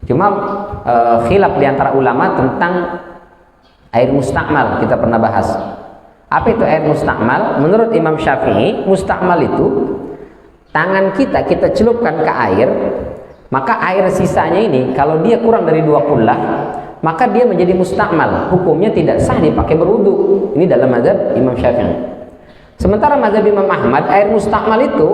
Cuma khilaf di antara ulama tentang air mustakmal, kita pernah bahas. Apa itu air mustakmal? Menurut Imam Syafi'i, mustakmal itu tangan kita celupkan ke air, maka air sisanya ini kalau dia kurang dari 2 kullah, maka dia menjadi mustakmal. Hukumnya tidak sah dipakai berwudu. Ini dalam mazhab Imam Syafi'i. Sementara mazhab Imam Ahmad, air mustakmal itu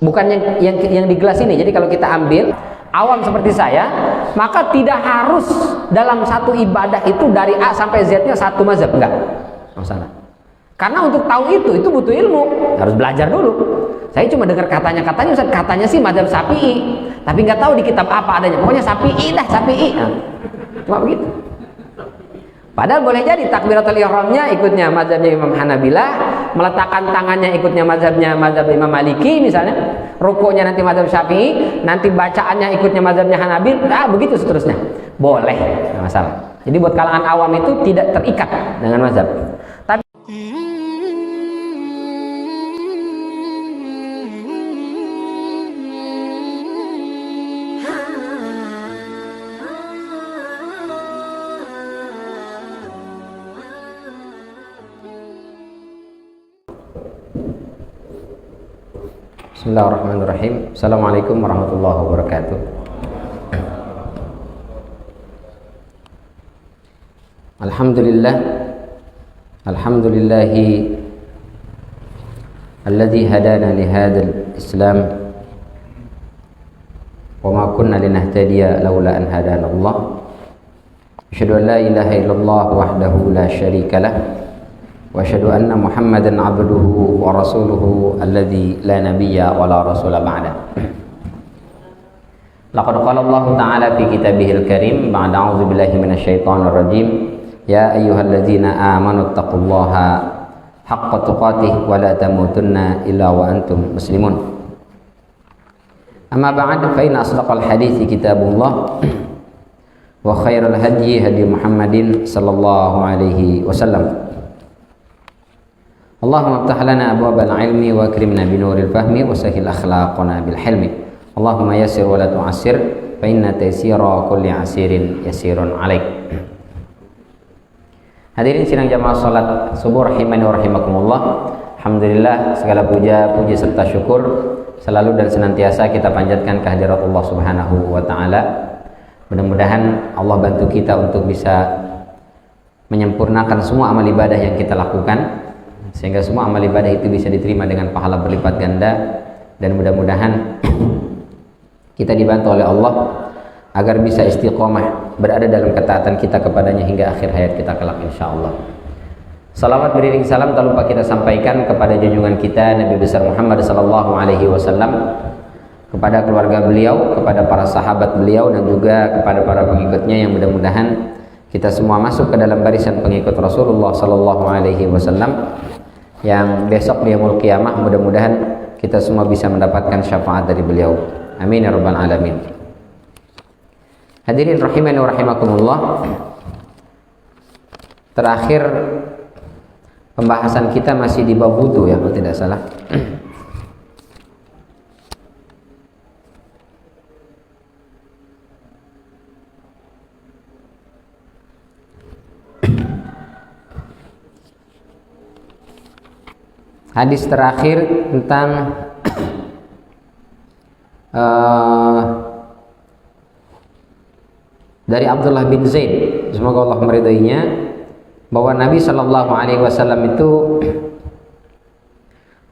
bukan yang di gelas ini. Jadi kalau kita ambil, awam seperti saya, maka tidak harus dalam satu ibadah itu dari A sampai Z-nya satu mazhab, enggak masalah. Karena untuk tahu itu butuh ilmu, harus belajar dulu. Saya cuma dengar katanya Ustaz, katanya sih mazhab Syafi'i, tapi nggak tahu di kitab apa adanya. Pokoknya Syafi'i dah, Syafi'i. Nah, cuma begitu. Padahal boleh jadi takbiratul ihramnya ikutnya mazhabnya Imam Hanabilah, meletakkan tangannya ikutnya mazhab Imam Maliki misalnya, rukuknya nanti mazhab Syafi'i, nanti bacaannya ikutnya mazhabnya Hanabil, begitu seterusnya. Boleh, nggak masalah. Jadi buat kalangan awam itu tidak terikat dengan mazhab. Tapi Bismillahirrahmanirrahim. Assalamualaikum warahmatullahi wabarakatuh. Alhamdulillahi alladzi hadana li hadzal islam wa ma kunna linahtadiya laula an hadana Allah. Asyhadu an la ilaha illallah wahdahu la syarika lah wa asyhadu anna Muhammadan abduhu wa rasuluhu alladzi la nabiyya wa la rasula ba'da. Laqad qala Allah ta'ala fi kitabihil karim ba'da a'udzu billahi minasyaitonir rajim. Ya ayyuhalladzina amanu taqullaha haqqa tuqatih wa la tamutunna illa wa antum muslimun. Amma ba'd, fa inna asdaqal hadithi kitabullah wa khairal hadyi hadi Muhammadin sallallahu alaihi wasallam. Allahumma aftah lana abwabal ilmi wa akrimna binuril fahmi wa sahhil akhlaqana bil hilmi. Allahumma yassir wa la tu'assir fa inna taysira kulli asirin yasirun alaik. Hadirin sidang jamaah salat subuh rahimani wa rahimakumullah. Alhamdulillah, segala puji serta syukur selalu dan senantiasa kita panjatkan kehadirat Allah Subhanahu wa taala. Mudah-mudahan Allah bantu kita untuk bisa menyempurnakan semua amal ibadah yang kita lakukan, sehingga semua amal ibadah itu bisa diterima dengan pahala berlipat ganda, dan mudah-mudahan kita dibantu oleh Allah agar bisa istiqomah berada dalam ketaatan kita kepadanya hingga akhir hayat kita kelak insyaallah. Salawat beriring salam tak lupa kita sampaikan kepada junjungan kita Nabi besar Muhammad sallallahu alaihi wasallam, kepada keluarga beliau, kepada para sahabat beliau, dan juga kepada para pengikutnya, yang mudah-mudahan kita semua masuk ke dalam barisan pengikut Rasulullah sallallahu alaihi wasallam, yang besok di yaumul qiyamah mudah-mudahan kita semua bisa mendapatkan syafaat dari beliau. Amin ya rabbal alamin. Hadirin rahimani wa rahimakumullah. Terakhir pembahasan kita masih di bab wudu ya, kalau tidak salah. Hadis terakhir tentang dari Abdullah bin Zaid, semoga Allah meridainya, bahwa Nabi Shallallahu Alaihi Wasallam itu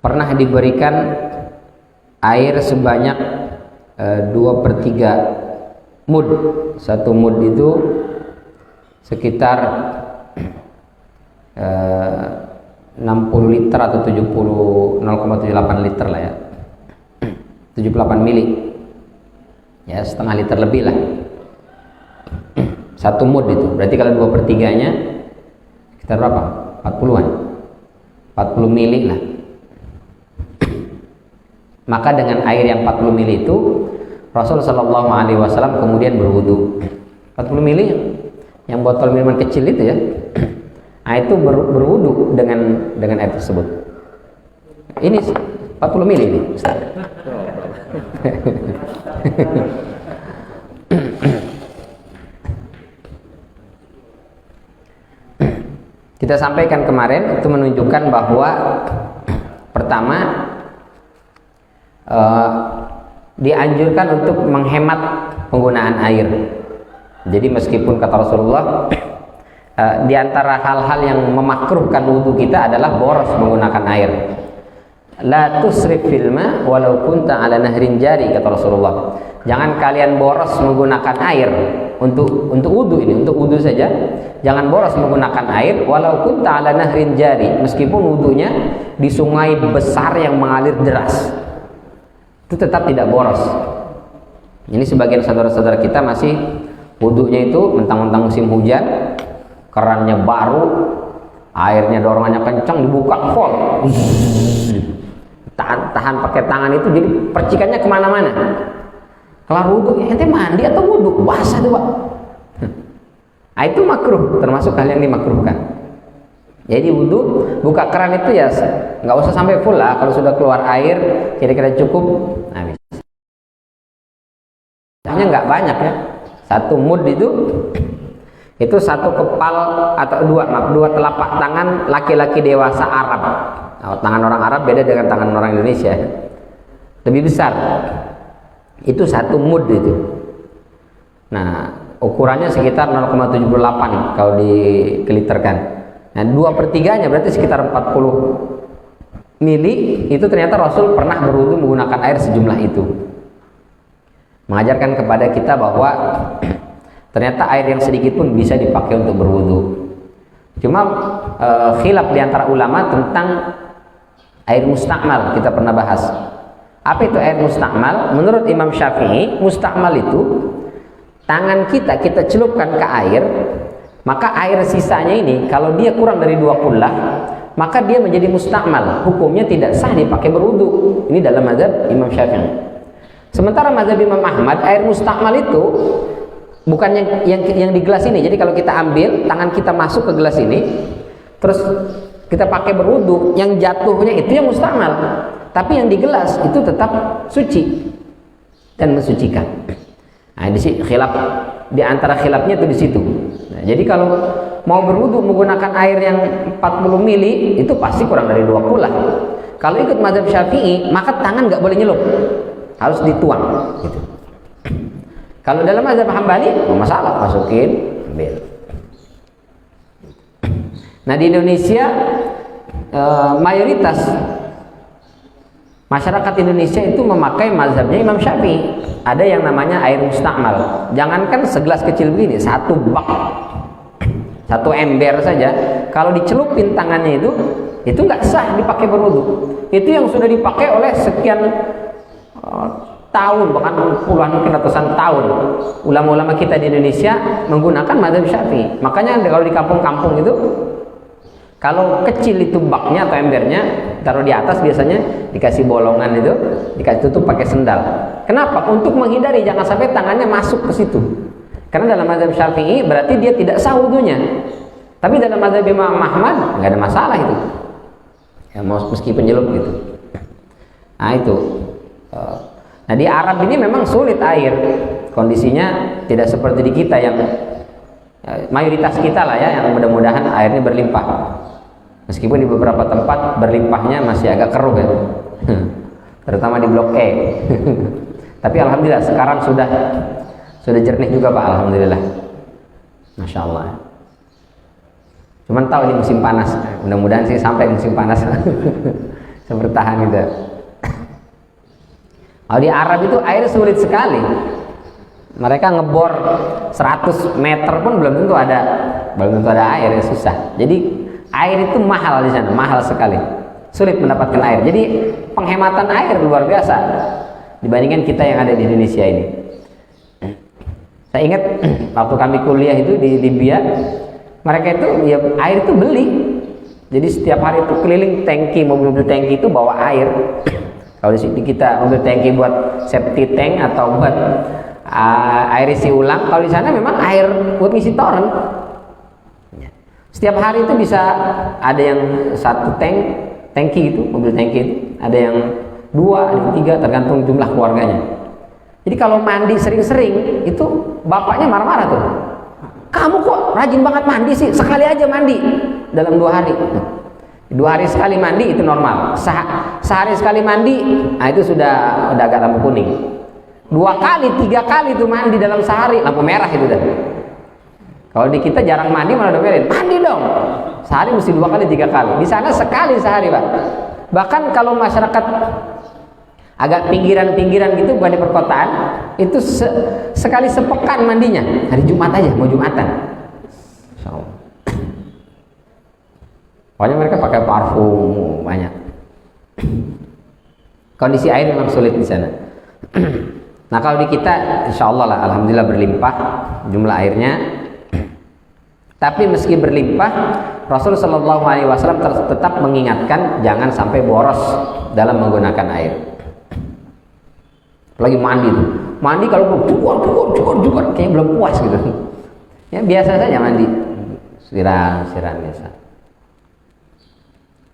pernah diberikan air sebanyak 2/3 mud. Satu mud itu sekitar 60 liter atau 0,78 liter lah ya, 78 mili ya, setengah liter lebih lah. Satu mud itu berarti kalau 2/3-nya sekitar berapa? 40-an, 40 mili lah. Maka dengan air yang 40 mili itu Rasul Shallallahu Alaihi Wasallam kemudian berwudu. 40 mili yang botol minuman kecil itu ya, nah itu berwudu dengan air tersebut. Ini 40 mili ini Ustaz. Kita sampaikan kemarin itu menunjukkan bahwa pertama dianjurkan untuk menghemat penggunaan air. Jadi meskipun kata Rasulullah di antara hal-hal yang memakruhkan wudu kita adalah boros menggunakan air. La tusrif fil ma walau kunta ala nahrin jari, kata Rasulullah. Jangan kalian boros menggunakan air untuk wudu ini, untuk wudu saja. Jangan boros menggunakan air walau kunta ala nahrin jari, meskipun wudunya di sungai besar yang mengalir deras. Itu tetap tidak boros. Ini sebagian saudara-saudara kita masih wudunya itu mentang-mentang musim hujan, kerannya baru, airnya dorongannya kencang, dibuka full, tahan pakai tangan itu, jadi percikannya kemana-mana. Kelar wudu, ente mandi atau wudu? Basah tuh Pak. Nah, itu makruh, termasuk hal yang dimakruhkan. Jadi wudu, buka keran itu ya nggak usah sampai full lah. Kalau sudah keluar air, kira-kira cukup. Nah, misalnya nggak banyak ya. Satu mud itu satu kepal atau dua telapak tangan laki-laki dewasa Arab. Nah, tangan orang Arab beda dengan tangan orang Indonesia, lebih besar. Itu satu mud itu. Nah, ukurannya sekitar 0,78 kalau dikeliterkan. Nah, 2/3-nya berarti sekitar 40 mili. Itu ternyata Rasul pernah berwudu menggunakan air sejumlah itu. Mengajarkan kepada kita bahwa ternyata air yang sedikit pun bisa dipakai untuk berwudu. Cuma khilaf di antara ulama tentang air mustakmal, kita pernah bahas. Apa itu air mustakmal? Menurut Imam Syafi'i, mustakmal itu tangan kita celupkan ke air, maka air sisanya ini kalau dia kurang dari 2 kullah, maka dia menjadi mustakmal. Hukumnya tidak sah dipakai berwudu. Ini dalam mazhab Imam Syafi'i. Sementara mazhab Imam Ahmad, air mustakmal itu bukan yang di gelas ini. Jadi kalau kita ambil, tangan kita masuk ke gelas ini, terus kita pakai berwudu, yang jatuhnya itu yang mustakmal. Tapi yang di gelas itu tetap suci dan mensucikan. Nah, di antara khilafnya itu di situ. Nah, jadi kalau mau berwudu menggunakan air yang 40 mili itu pasti kurang dari 2 kullah. Kalau ikut mazhab Syafi'i, maka tangan nggak boleh nyelup, harus dituang. Gitu. Kalau dalam mazhab Hambali, nggak masalah, masukin, ambil. Nah, di Indonesia mayoritas masyarakat Indonesia itu memakai mazhabnya Imam Syafi'i. Ada yang namanya air mustakmal. Jangankan segelas kecil begini, satu bak, satu ember saja, kalau dicelupin tangannya itu nggak sah dipakai berwudu. Itu yang sudah dipakai oleh sekian tahun, bahkan puluhan mungkin ratusan tahun. Ulama-ulama kita di Indonesia menggunakan mazhab Syafi'i. Makanya kalau di kampung-kampung itu, kalau kecil itu baknya atau embernya, taruh di atas biasanya dikasih bolongan itu, dikasih tutup pakai sendal. Kenapa? Untuk menghindari jangan sampai tangannya masuk ke situ. Karena dalam mazhab Syafi'i berarti dia tidak sah wudunya. Tapi dalam mazhab Imam Ahmad nggak ada masalah itu. Ya meskipun nyelup gitu. Nah itu. Nah di Arab ini memang sulit air. Kondisinya tidak seperti di kita yang mayoritas kita lah ya, yang mudah-mudahan airnya berlimpah. Meskipun di beberapa tempat berlimpahnya masih agak keruh ya, terutama di Blok E. Tapi alhamdulillah sekarang sudah jernih juga Pak, alhamdulillah. Masya Allah. Cuman tahu ini musim panas, mudah-mudahan sih sampai musim panas bisa bertahan gitu. Kalau di Arab itu air sulit sekali. Mereka ngebor 100 meter pun belum tentu ada air, ya susah. Jadi air itu mahal di sana, mahal sekali. Sulit mendapatkan air. Jadi penghematan air luar biasa dibandingkan kita yang ada di Indonesia ini. Saya ingat waktu kami kuliah itu di Libya, mereka itu ya air itu beli. Jadi setiap hari itu keliling tangki, mobil tangki itu bawa air. Kalau di kita mobil tangki buat septic tank atau buat air isi ulang, kalau di sana memang air buat ngisi toren. Setiap hari itu bisa ada yang satu tangki itu, mobil tangki itu, ada yang 2, ada yang 3, tergantung jumlah keluarganya. Jadi kalau mandi sering-sering itu bapaknya marah-marah tuh. Kamu kok rajin banget mandi sih? Sekali aja mandi dalam 2 hari. 2 hari sekali mandi itu normal. Sehari sekali mandi, nah itu sudah agak lampu kuning. 2 kali, 3 kali itu mandi dalam sehari, lampu merah itu dah. Kalau di kita jarang mandi malah udah merah. Mandi dong. Sehari mesti 2 kali, 3 kali. Di sana sekali sehari, Pak. Bahkan kalau masyarakat agak pinggiran-pinggiran gitu, bukan di perkotaan, itu sekali sepekan mandinya. Hari Jumat aja, mau Jumatan. Pokoknya mereka pakai parfum banyak. Kondisi air memang sulit di sana. Nah kalau di kita, insya Allah lah, alhamdulillah berlimpah jumlah airnya. Tapi meski berlimpah, Rasul Shallallahu Alaihi Wasallam tetap mengingatkan jangan sampai boros dalam menggunakan air. Apalagi mandi tuh. Mandi kalau cukur, kayaknya belum puas gitu. Ya biasa saja mandi, siram biasa.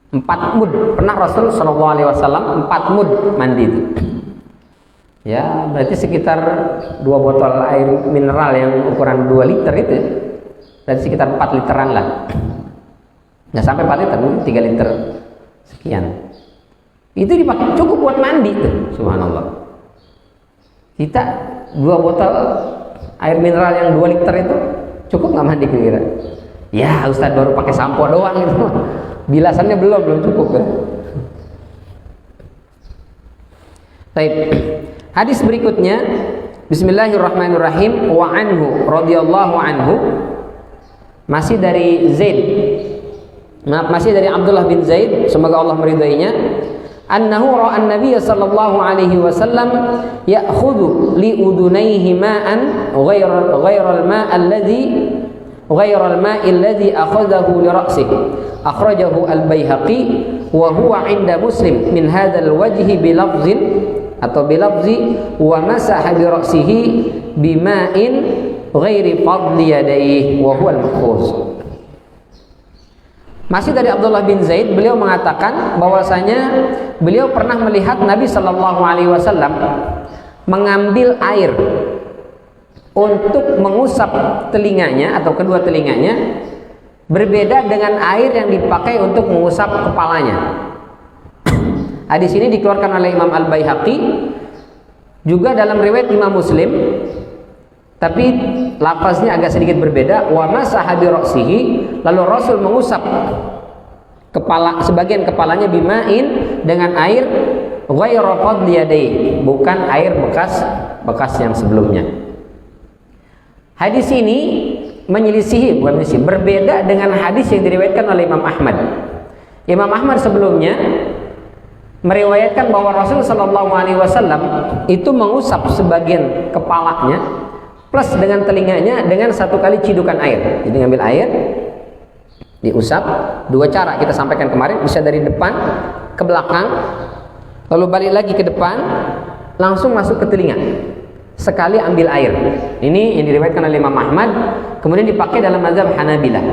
4 mud pernah Rasul Shallallahu Alaihi Wasallam 4 mud mandi itu. Ya berarti sekitar 2 botol air mineral yang ukuran 2 liter itu. Berarti sekitar 4 literan lah. Nggak sampai 4 liter, mungkin 3 liter sekian. Itu dipakai cukup buat mandi tuh, subhanallah. Kita 2 botol air mineral yang 2 liter itu cukup nggak mandi kira-kira? Ya Ustadz baru pakai sampo doang itu. Bilasannya belum cukup kan? Baik. Hadis berikutnya, Bismillahirrahmanirrahim. Wa anhu radhiyallahu anhu, masih dari Abdullah bin Zaid, semoga Allah meridainya. Annahu ra'a an-nabiy sallallahu alaihi wasallam ya'khudhu li udunayhi ma'an ghayra al-ma' alladhi akhadhahu li ra'sihi. Akhrajahu al-Baihaqi wa huwa 'inda Muslim min hadzal wajhi bi lafzi wa masaha bi ra'sihi bima'in ghairi fadli yadayhi wa huwa al-mahfuz. Masih dari Abdullah bin Zaid, beliau mengatakan bahwasanya beliau pernah melihat Nabi Shallallahu Alaihi Wasallam mengambil air untuk mengusap telinganya atau kedua telinganya, berbeda dengan air yang dipakai untuk mengusap kepalanya. Hadis ini dikeluarkan oleh Imam Al-Baihaqi, juga dalam riwayat Imam Muslim, tapi lafaznya agak sedikit berbeda. Wa masaha bi ra'sihi, lalu Rasul mengusap sebagian kepalanya bima'in, dengan air ghairu fadli yadayhi, bukan air bekas yang sebelumnya. Hadis ini berbeda dengan hadis yang diriwayatkan oleh Imam Ahmad. Imam Ahmad sebelumnya meriwayatkan bahwa Rasul Shallallahu Alaihi Wasallam itu mengusap sebagian kepalanya plus dengan telinganya dengan 1 kali cidukan air. Jadi ngambil air, diusap. 2 cara kita sampaikan kemarin, bisa dari depan ke belakang, lalu balik lagi ke depan, langsung masuk ke telinga. Sekali ambil air. Ini yang diriwayatkan oleh Imam Ahmad, kemudian dipakai dalam mazhab Hanabilah.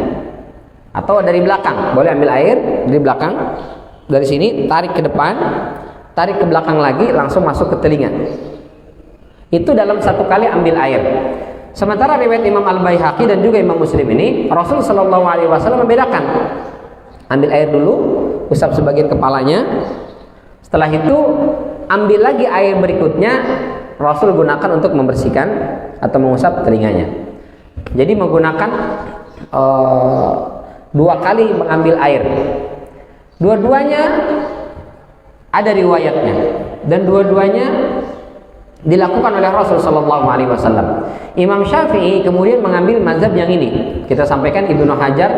Atau dari belakang, boleh ambil air dari belakang, dari sini tarik ke depan, tarik ke belakang lagi, langsung masuk ke telinga. Itu dalam 1 kali ambil air. Sementara riwayat Imam Al-Baihaqi dan juga Imam Muslim ini, Rasul Shallallahu Alaihi Wasallam membedakan. Ambil air dulu, usap sebagian kepalanya. Setelah itu ambil lagi air berikutnya, Rasul gunakan untuk membersihkan atau mengusap telinganya. Jadi menggunakan 2 kali mengambil air. Dua-duanya ada riwayatnya dan dua-duanya dilakukan oleh Rasul Shallallahu Alaihi Wasallam. Imam Syafi'i kemudian mengambil mazhab yang ini. Kita sampaikan Ibnu Hajar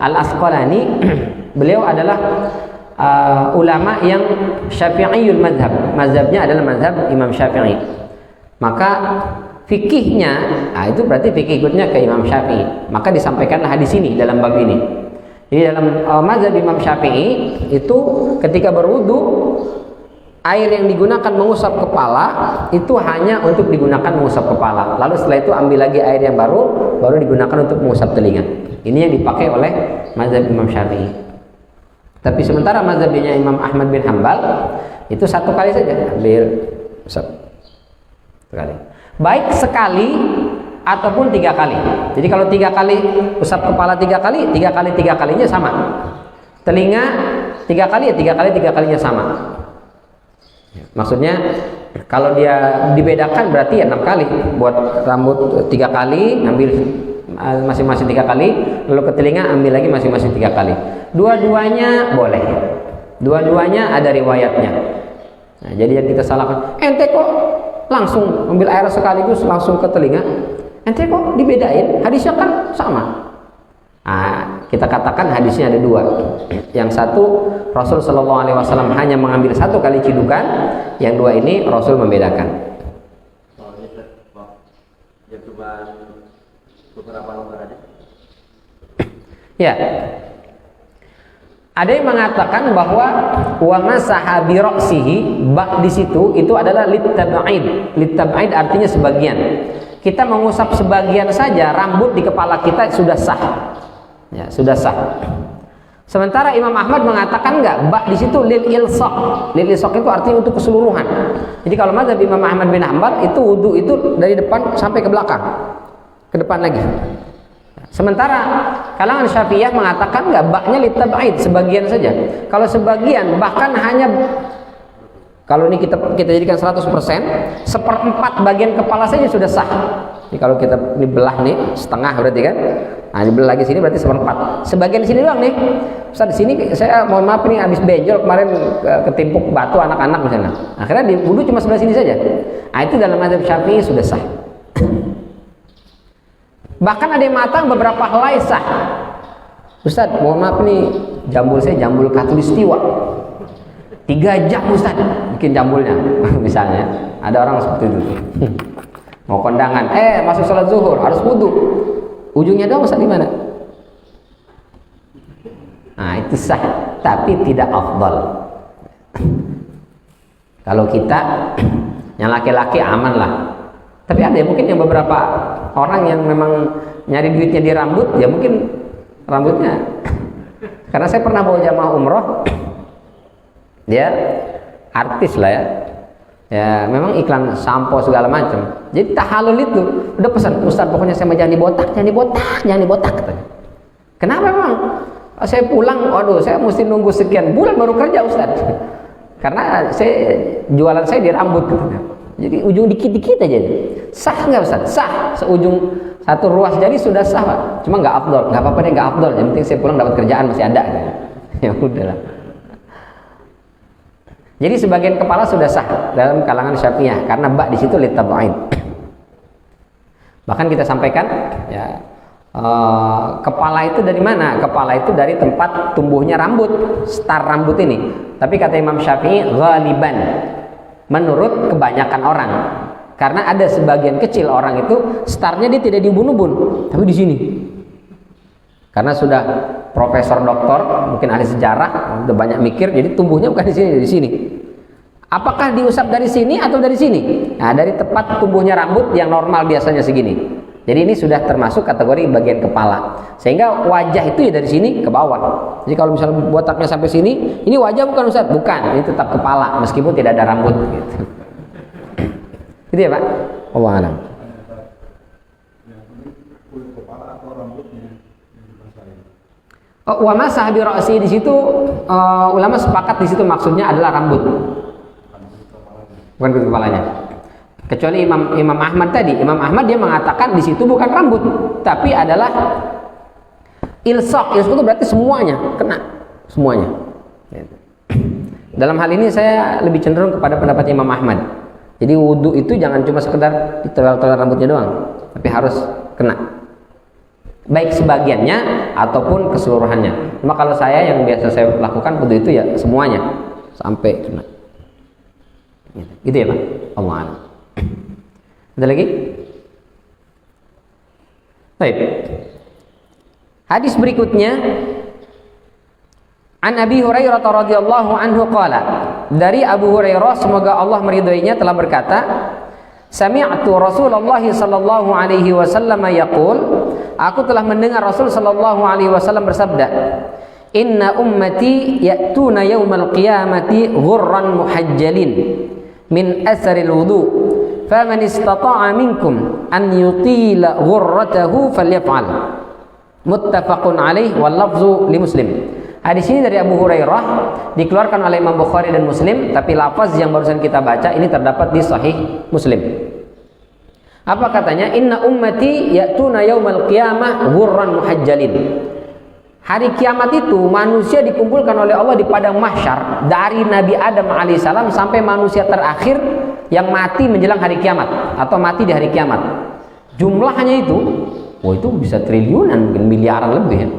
Al-Asqalani, beliau adalah ulama yang Syafi'iyul mazhab. Mazhabnya adalah mazhab Imam Syafi'i. Maka fikihnya, itu berarti fikih ikutnya ke Imam Syafi'i. Maka disampaikanlah hadis ini dalam bab ini. Jadi dalam mazhab Imam Syafi'i itu ketika berwudu, air yang digunakan mengusap kepala itu hanya untuk digunakan mengusap kepala. Lalu setelah itu ambil lagi air yang baru digunakan untuk mengusap telinga. Ini yang dipakai oleh mazhab Imam Syafi'i. Tapi sementara mazhabnya Imam Ahmad bin Hanbal itu 1 kali saja ambil usap. Sekali. Baik sekali ataupun 3 kali. Jadi kalau 3 kali usap kepala 3 kali, 3 kalinya sama. Telinga 3 kali ya 3 kalinya sama. Maksudnya kalau dia dibedakan berarti ya 6 kali. Buat rambut 3 kali, ambil masing-masing 3 kali, lalu ke telinga ambil lagi masing-masing 3 kali. Dua-duanya boleh. Dua-duanya ada riwayatnya. Nah, jadi yang kita salahkan, ente kok langsung ambil air sekaligus langsung ke telinga? Ente kok dibedain? Hadisnya kan sama. Nah, kita katakan hadisnya ada 2. Yang satu Rasul Shallallahu Alaihi Wasallam hanya mengambil 1 kali cidukan, yang 2 ini Rasul membedakan. Ya cuma beberapa lembar aja. Ya. Ada yang mengatakan bahwa wa masaha bi ra'sihi, bak di situ itu adalah litab'id. Litab'id artinya sebagian. Kita mengusap sebagian saja rambut di kepala kita sudah sah. Ya, sudah sah. Sementara Imam Ahmad mengatakan enggak, bak di situ lil ilsaq. Lil ilsaq itu artinya untuk keseluruhan. Jadi kalau mazhab Imam Ahmad bin Hanbal itu wudu itu dari depan sampai ke belakang. Ke depan lagi. Sementara kalangan Syafi'iyah mengatakan enggak, baknya litab'id, sebagian saja. Kalau sebagian bahkan hanya, kalau ini kita jadikan 100%, 1/4 bagian kepala saja sudah sah. Jadi kalau kita ini belah nih setengah berarti kan. Nah, dibelah lagi sini berarti 1/4. Sebagian sini doang nih. Ustaz di sini saya mohon maaf nih habis benjol kemarin ketimpuk batu anak-anak misalnya. Akhirnya di wudu cuma sebelah sini saja. Nah, itu dalam mazhab Syafi'i sudah sah. Bahkan ada yang mengatakan beberapa helai sah. Ustaz, mohon maaf nih, jambul saya jambul khatulistiwa. 3 jam Ustaz bikin jambulnya. Misalnya, ada orang seperti itu. Mau kondangan, masuk sholat zuhur, harus wudu. Ujungnya doang Ustaz di mana? Nah, itu sah, tapi tidak afdal. Kalau kita yang laki-laki aman lah. Tapi ada ya mungkin yang beberapa orang yang memang nyari duitnya di rambut, ya mungkin rambutnya. Karena saya pernah bawa jamaah umroh, dia artis lah ya. Ya memang iklan sampo segala macam. Jadi tahalul itu udah pesan, Ustaz pokoknya saya mau jangan dibotak katanya. Kenapa memang? Saya pulang, waduh saya mesti nunggu sekian bulan baru kerja Ustaz. Karena jualan saya di rambut katanya. Jadi ujung dikit-dikit aja. Sah nggak Ustaz? Sah. Seujung 1 ruas jadi sudah sah Pak. Cuma nggak afdol. Nggak apa-apa deh nggak afdol. Yang penting saya pulang dapat kerjaan masih ada. Ya udahlah. Jadi sebagian kepala sudah sah dalam kalangan Syafi'iyah karena bak di situ litab'id. Bahkan kita sampaikan ya, kepala itu dari mana? Kepala itu dari tempat tumbuhnya rambut, star rambut ini. Tapi kata Imam Syafi'i ghaliban, menurut kebanyakan orang, karena ada sebagian kecil orang itu startnya dia tidak di ubun-ubun, tapi di sini. Karena sudah profesor doktor, mungkin ahli sejarah, udah banyak mikir, jadi tumbuhnya bukan di sini, di sini. Apakah diusap dari sini atau dari sini? Nah, dari tempat tumbuhnya rambut yang normal biasanya segini. Jadi ini sudah termasuk kategori bagian kepala. Sehingga wajah itu ya dari sini ke bawah. Jadi kalau misalnya botaknya sampai sini, ini wajah bukan Ustaz? Bukan, ini tetap kepala meskipun tidak ada rambut gitu. Gitu ya Pak? Wallahu a'lam. Wa masah bi ra'si di situ ulama sepakat di situ maksudnya adalah rambut. Bukan kulit kepalanya. Kecuali Imam Ahmad tadi, Imam Ahmad dia mengatakan di situ bukan rambut, tapi adalah ilsaq. Ilsaq itu berarti semuanya kena, semuanya. Dalam hal ini saya lebih cenderung kepada pendapat Imam Ahmad. Jadi wudu itu jangan cuma sekedar ditolak-tolak rambutnya doang, tapi harus kena. Baik sebagiannya ataupun keseluruhannya. Cuma kalau saya yang biasa saya lakukan wudu itu ya semuanya sampai kena. Gitu ya Pak? Allah a'lam. Ada lagi? Baik. Hadis berikutnya An Abi Hurairah radhiyallahu anhu qala, dari Abu Hurairah semoga Allah meridhoinya telah berkata, sami'tu Rasulullah sallallahu alaihi wasallam yaqul, aku telah mendengar Rasul sallallahu alaihi wasallam bersabda, inna ummati ya'tuna yaumal qiyamati ghurran muhajjalin min asaril wudu faman istata'a minkum an yutila ghurratahu falyaf'al. Muttafaqun alaih wal lafzu li Muslim. Hadis ini dari Abu Hurairah, dikeluarkan oleh Imam Bukhari dan Muslim, tapi lafaz yang barusan kita baca ini terdapat di Sahih Muslim. Apa katanya? Inna ummati ya'tuna yaumal qiyamah ghurran muhajjalin. Hari kiamat itu manusia dikumpulkan oleh Allah di padang mahsyar dari Nabi Adam alaihissalam sampai manusia terakhir yang mati menjelang hari kiamat atau mati di hari kiamat. Jumlahnya itu, itu bisa triliunan, mungkin miliaran lebih ya.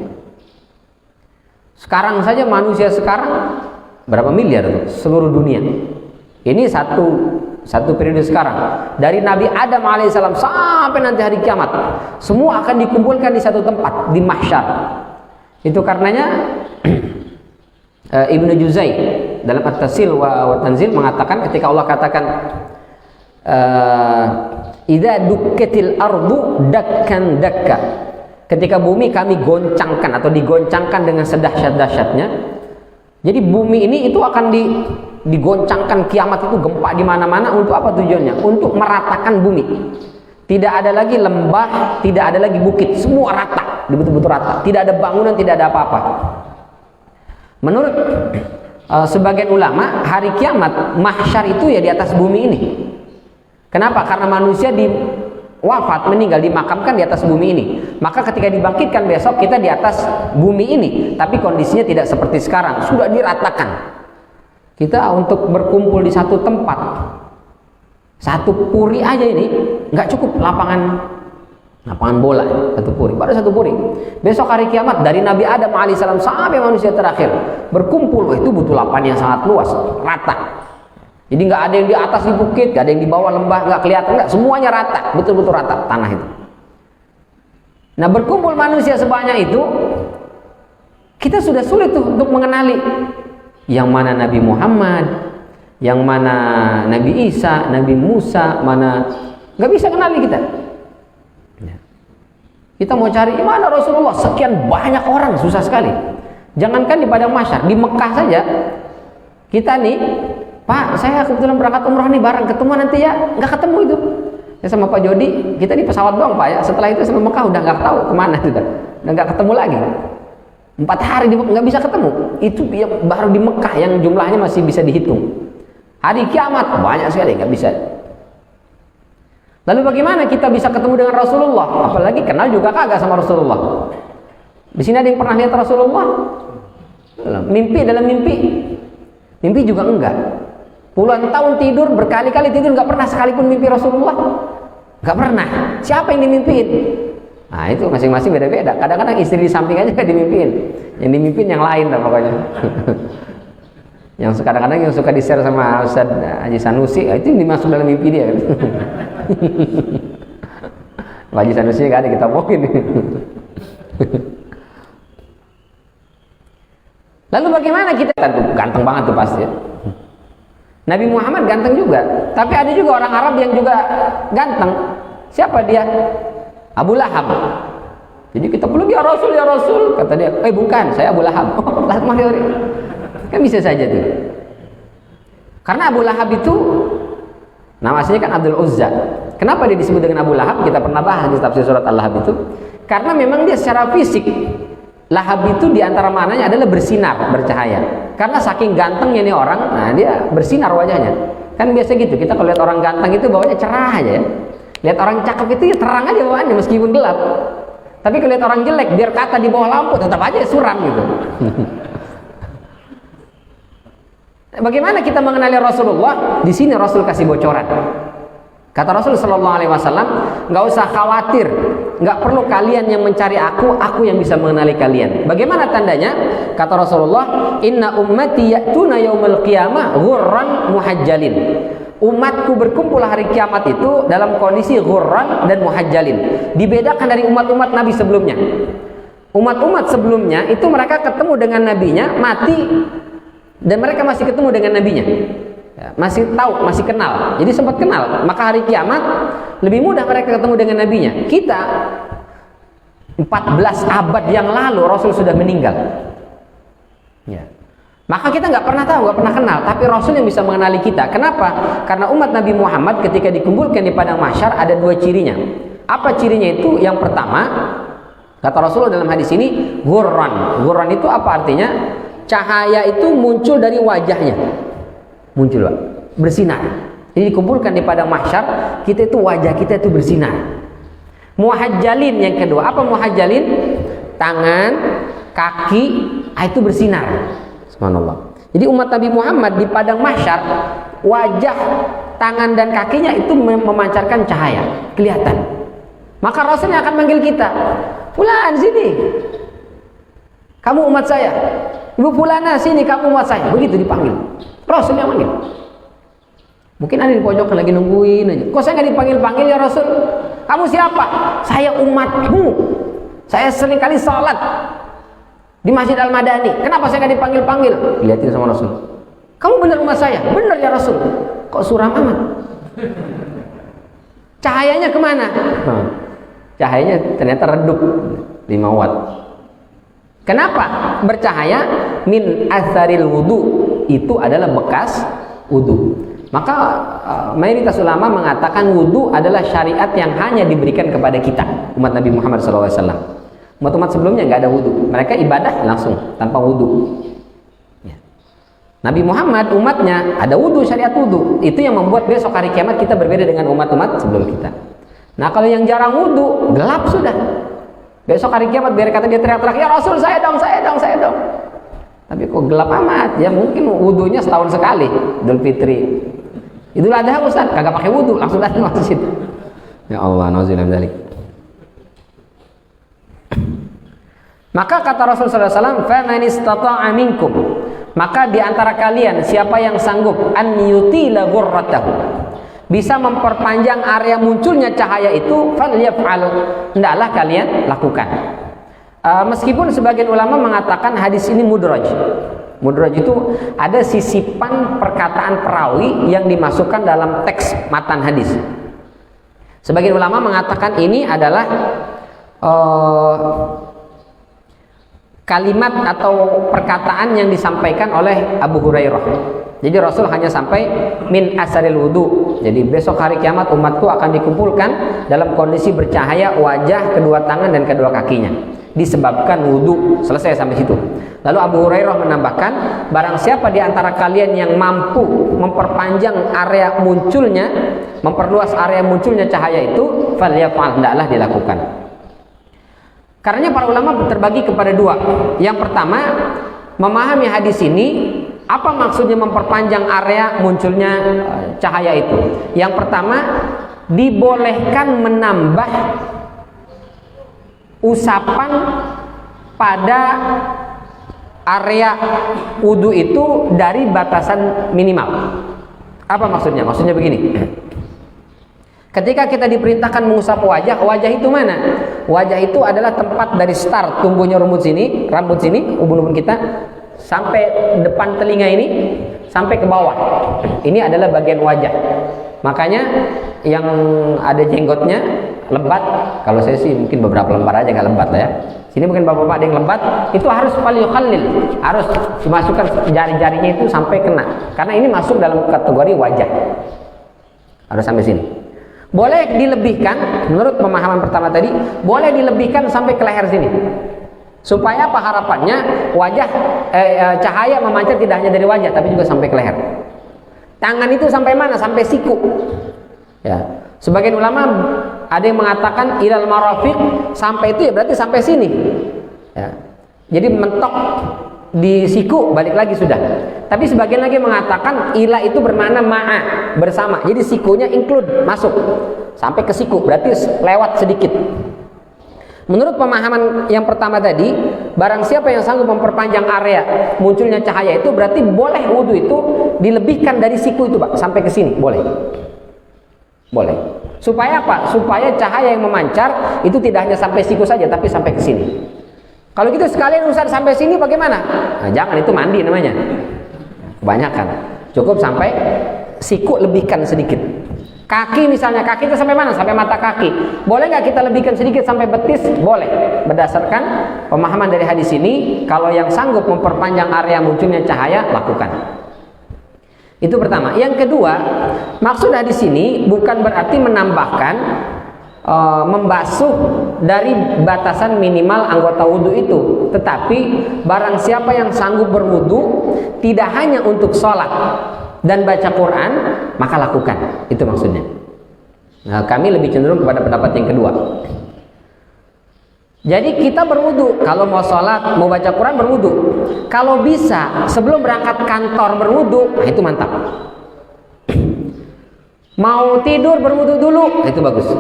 Sekarang saja manusia sekarang berapa miliar tuh seluruh dunia. Ini satu periode sekarang. Dari Nabi Adam alaihissalam sampai nanti hari kiamat, semua akan dikumpulkan di satu tempat di mahsyar. Itu karenanya Ibnu Juzai dalam At-Tasil wa Tanzil mengatakan, ketika Allah katakan idza dukkatil ardu dakkan dakka, ketika bumi kami goncangkan atau digoncangkan dengan sedahsyat-dahsyatnya. Jadi bumi ini itu akan digoncangkan, kiamat itu gempa di mana-mana. Untuk apa tujuannya? Untuk meratakan bumi. Tidak ada lagi lembah, tidak ada lagi bukit, semua rata, betul-betul rata. Tidak ada bangunan, tidak ada apa-apa. Menurut sebagian ulama, hari kiamat mahsyar itu ya di atas bumi ini. Kenapa? Karena manusia wafat, meninggal, dimakamkan di atas bumi ini. Maka ketika dibangkitkan besok, kita di atas bumi ini, tapi kondisinya tidak seperti sekarang, sudah diratakan. Kita untuk berkumpul di satu tempat, satu puri aja ini nggak cukup, lapangan bola, satu puri, baru satu puri. Besok hari kiamat dari Nabi Adam alaihissalam sampai manusia terakhir berkumpul, itu butuh lapangan yang sangat luas, rata. Jadi nggak ada yang di atas di bukit, nggak ada yang di bawah lembah, nggak kelihatan, nggak, semuanya rata, betul-betul rata tanah itu. Nah, berkumpul manusia sebanyak itu, kita sudah sulit tuh untuk mengenali yang mana Nabi Muhammad, yang mana Nabi Isa, Nabi Musa, mana, nggak bisa kenali kita. Kita mau cari mana Rasulullah, sekian banyak orang, susah sekali. Jangankan di padang mahsyar, di Mekah saja kita nih, Pak, saya kebetulan berangkat umroh nih, bareng ketemu nanti ya, nggak ketemu itu. Ya sama Pak Jody, kita di pesawat doang Pak ya. Setelah itu sama Mekah udah nggak tahu kemana sudah, nggak ketemu lagi. 4 hari nggak bisa ketemu. Itu ya, baru di Mekah yang jumlahnya masih bisa dihitung. Hari kiamat banyak sekali, nggak bisa. Lalu bagaimana kita bisa ketemu dengan Rasulullah? Apalagi kenal juga kagak sama Rasulullah. Di sini ada yang pernah lihat Rasulullah? Mimpi dalam mimpi? Mimpi juga enggak. Puluhan tahun tidur, berkali-kali tidur, nggak pernah sekalipun mimpi Rasulullah. Nggak pernah. Siapa yang dimimpiin? Nah itu masing-masing beda-beda. Kadang-kadang istri di samping aja nggak dimimpiin. Yang dimimpiin yang lain lah pokoknya. Yang kadang-kadang yang suka di-share sama Ustaz Haji Sanusi, itu yang dimasuk dalam mimpi dia kan. Haji Sanusi nggak ada, kita mungkin. Lalu bagaimana kita? Ganteng banget tuh pasti ya. Nabi Muhammad ganteng juga, tapi ada juga orang Arab yang juga ganteng. Siapa dia? Abu Lahab. Jadi kita peluk, ya Rasul, kata dia. Bukan, saya Abu Lahab. Oh, kan bisa saja tuh. Karena Abu Lahab itu nama aslinya kan Abdul Uzza. Kenapa dia disebut dengan Abu Lahab? Kita pernah bahas di tafsir surat Al-Lahab itu. Karena memang dia secara fisik, Lahab itu diantara mananya adalah bersinar, bercahaya. Karena saking gantengnya nih orang, nah dia bersinar wajahnya. Kan biasa gitu, kita kalau lihat orang ganteng itu bawahnya cerah aja ya. Lihat orang cakep itu ya terang aja bawaannya meskipun gelap. Tapi kalau lihat orang jelek, biar kata di bawah lampu tetap aja suram gitu. Bagaimana kita mengenali Rasulullah? Di sini Rasul kasih bocoran. Kata Rasul Shallallahu Alaihi Wasallam, nggak usah khawatir, nggak perlu kalian yang mencari aku yang bisa mengenali kalian. Bagaimana tandanya? Kata Rasulullah, Inna ummati ya'tuna yaumal qiyamah ghurran muhajjalin. Umatku berkumpul hari kiamat itu dalam kondisi ghurran dan muhajjalin. Dibedakan dari umat-umat Nabi sebelumnya. Umat-umat sebelumnya itu mereka ketemu dengan nabinya, mati, dan mereka masih ketemu dengan nabinya. Masih tahu, masih kenal. Jadi sempat kenal. Maka hari kiamat lebih mudah mereka ketemu dengan nabinya. Kita 14 abad yang lalu Rasul sudah meninggal. Ya. Maka kita nggak pernah tahu, nggak pernah kenal, tapi Rasul yang bisa mengenali kita. Kenapa? Karena umat Nabi Muhammad ketika dikumpulkan di padang mahsyar ada dua cirinya. Apa cirinya itu? Yang pertama, kata Rasulullah dalam hadis ini, ghurran. Ghurran itu apa artinya? Cahaya itu muncul dari wajahnya. Muncul, Pak. Bersinar. Jadi dikumpulkan di padang mahsyar, kita itu wajah kita itu bersinar. Muhajjalin yang kedua. Apa muhajjalin? Tangan, kaki, itu bersinar. Subhanallah. Jadi umat Nabi Muhammad di padang mahsyar, wajah, tangan dan kakinya itu memancarkan cahaya, kelihatan. Maka Rasulnya akan manggil kita, "Fulan, sini. Kamu umat saya." "Ibu Fulana, sini, kamu umat saya." Begitu dipanggil. Rasulnya manggil. Mungkin ada di pojokan lagi nungguin aja. "Kok saya nggak dipanggil-panggil ya Rasul?" "Kamu siapa?" "Saya umatmu. Saya sering kali sholat di Masjid Al-Madani. Kenapa saya nggak dipanggil-panggil?" Lihatin sama Rasul. "Kamu benar umat saya?" "Benar ya Rasul." "Kok suram amat? Cahayanya kemana?" Cahayanya ternyata redup 5 watt. Kenapa bercahaya? Min asaril wudu. Itu adalah bekas wudu. Maka mayoritas ulama mengatakan wudu adalah syariat yang hanya diberikan kepada kita, umat Nabi Muhammad SAW. Umat-umat sebelumnya nggak ada wudu. Mereka ibadah langsung tanpa wudu. Ya. Nabi Muhammad umatnya ada wudu, syariat wudu. Itu yang membuat besok hari kiamat kita berbeda dengan umat-umat sebelum kita. Nah kalau yang jarang wudu, gelap sudah. Besok hari kiamat biar kata dia teriak-teriak, "Ya Rasul, saya dong, saya dong, saya dong." Tapi kok gelap amat? Ya mungkin wudunya setahun sekali, Idul Fitri. Idul Adha Ustaz, kagak pakai wudu, langsung datang masjid. Ya Allah, nauzubillah min dzalik. Maka kata Rasulullah SAW, "Faman istata'a minkum," maka di antara kalian siapa yang sanggup an yutila ghurratahu, bisa memperpanjang area munculnya cahaya itu, falyaf'al, hendaklah kalian lakukan. Meskipun sebagian ulama mengatakan hadis ini mudraj. Mudraj itu ada sisipan perkataan perawi yang dimasukkan dalam teks matan hadis. Sebagian ulama mengatakan ini adalah kalimat atau perkataan yang disampaikan oleh Abu Hurairah. Jadi Rasul hanya sampai min asaril wudu. Jadi besok hari kiamat umatku akan dikumpulkan dalam kondisi bercahaya wajah, kedua tangan dan kedua kakinya, disebabkan wudu. Selesai sampai situ. Lalu Abu Hurairah menambahkan, barang siapa di antara kalian yang mampu memperpanjang area munculnya, memperluas area munculnya cahaya itu, falyaf'al, hendaklah dilakukan. Karenanya para ulama terbagi kepada dua. Yang pertama, memahami hadis ini, apa maksudnya memperpanjang area munculnya cahaya itu. Yang pertama, dibolehkan menambah usapan pada area wudu itu dari batasan minimal. Apa maksudnya? Maksudnya begini. Ketika kita diperintahkan mengusap wajah, wajah itu mana? Wajah itu adalah tempat dari start tumbuhnya rambut sini, ubun-ubun kita, sampai depan telinga ini, sampai ke bawah. Ini adalah bagian wajah. Makanya yang ada jenggotnya lebat, kalau saya sih mungkin beberapa lembar aja, nggak lebat lah ya. Sini mungkin bapak-bapak ada yang lebat, itu harus falyukhallil, harus dimasukkan jari-jarinya itu sampai kena. Karena ini masuk dalam kategori wajah. Harus sampai sini. Boleh dilebihkan, menurut pemahaman pertama tadi, boleh dilebihkan sampai ke leher sini. Supaya apa harapannya? Wajah cahaya memancar tidak hanya dari wajah, tapi juga sampai ke leher. Tangan itu sampai mana? Sampai siku. Ya. Sebagian ulama ada yang mengatakan ilal marafiq, sampai itu ya berarti sampai sini. Ya. Jadi mentok di siku, balik lagi sudah. Tapi sebagian lagi mengatakan ila itu bermakna ma'a, bersama. Jadi sikunya include, masuk sampai ke siku, berarti lewat sedikit. Menurut pemahaman yang pertama tadi, barang siapa yang sanggup memperpanjang area munculnya cahaya itu, berarti boleh wudu itu dilebihkan dari siku itu, Pak, sampai ke sini, boleh. Boleh. Supaya apa? Supaya cahaya yang memancar itu tidak hanya sampai siku saja, tapi sampai ke sini. Kalau gitu sekalian Ustaz sampai sini bagaimana? Nah, jangan, itu mandi namanya. Kebanyakan. Cukup sampai siku lebihkan sedikit. Kaki misalnya, kaki itu sampai mana? Sampai mata kaki. Boleh nggak kita lebihkan sedikit sampai betis? Boleh. Berdasarkan pemahaman dari hadis ini, kalau yang sanggup memperpanjang area munculnya cahaya, lakukan. Itu pertama. Yang kedua, maksud hadis ini bukan berarti menambahkan membasuh dari batasan minimal anggota wudhu itu, tetapi barang siapa yang sanggup berwudhu tidak hanya untuk sholat dan baca Quran, maka lakukan. Itu maksudnya. Nah, kami lebih cenderung kepada pendapat yang kedua. Jadi kita berwudhu, kalau mau sholat, mau baca Quran berwudhu. Kalau bisa sebelum berangkat kantor berwudhu, nah itu mantap. Mau tidur berwudhu dulu, nah itu bagus.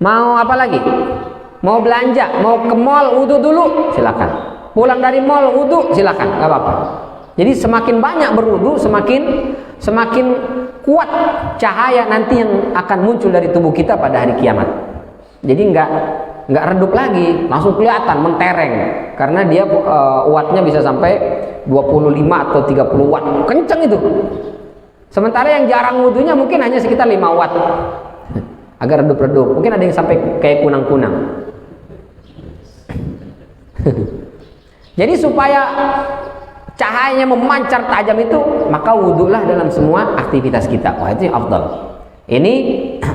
Mau apa lagi? Mau belanja, mau ke mall wudhu dulu, silakan. Pulang dari mall wudhu, silakan, nggak apa-apa. Jadi semakin banyak berwudhu, semakin kuat cahaya nanti yang akan muncul dari tubuh kita pada hari kiamat. Jadi nggak redup lagi, langsung kelihatan mentereng, karena dia wattnya bisa sampai 25 atau 30 watt, kenceng itu. Sementara yang jarang wudhunya mungkin hanya sekitar 5 watt. Agak redup-redup, mungkin ada yang sampai kayak kunang-kunang. Jadi supaya cahayanya memancar tajam itu, maka wudhulah dalam semua aktivitas kita. Wah, itu yang afdal. Ini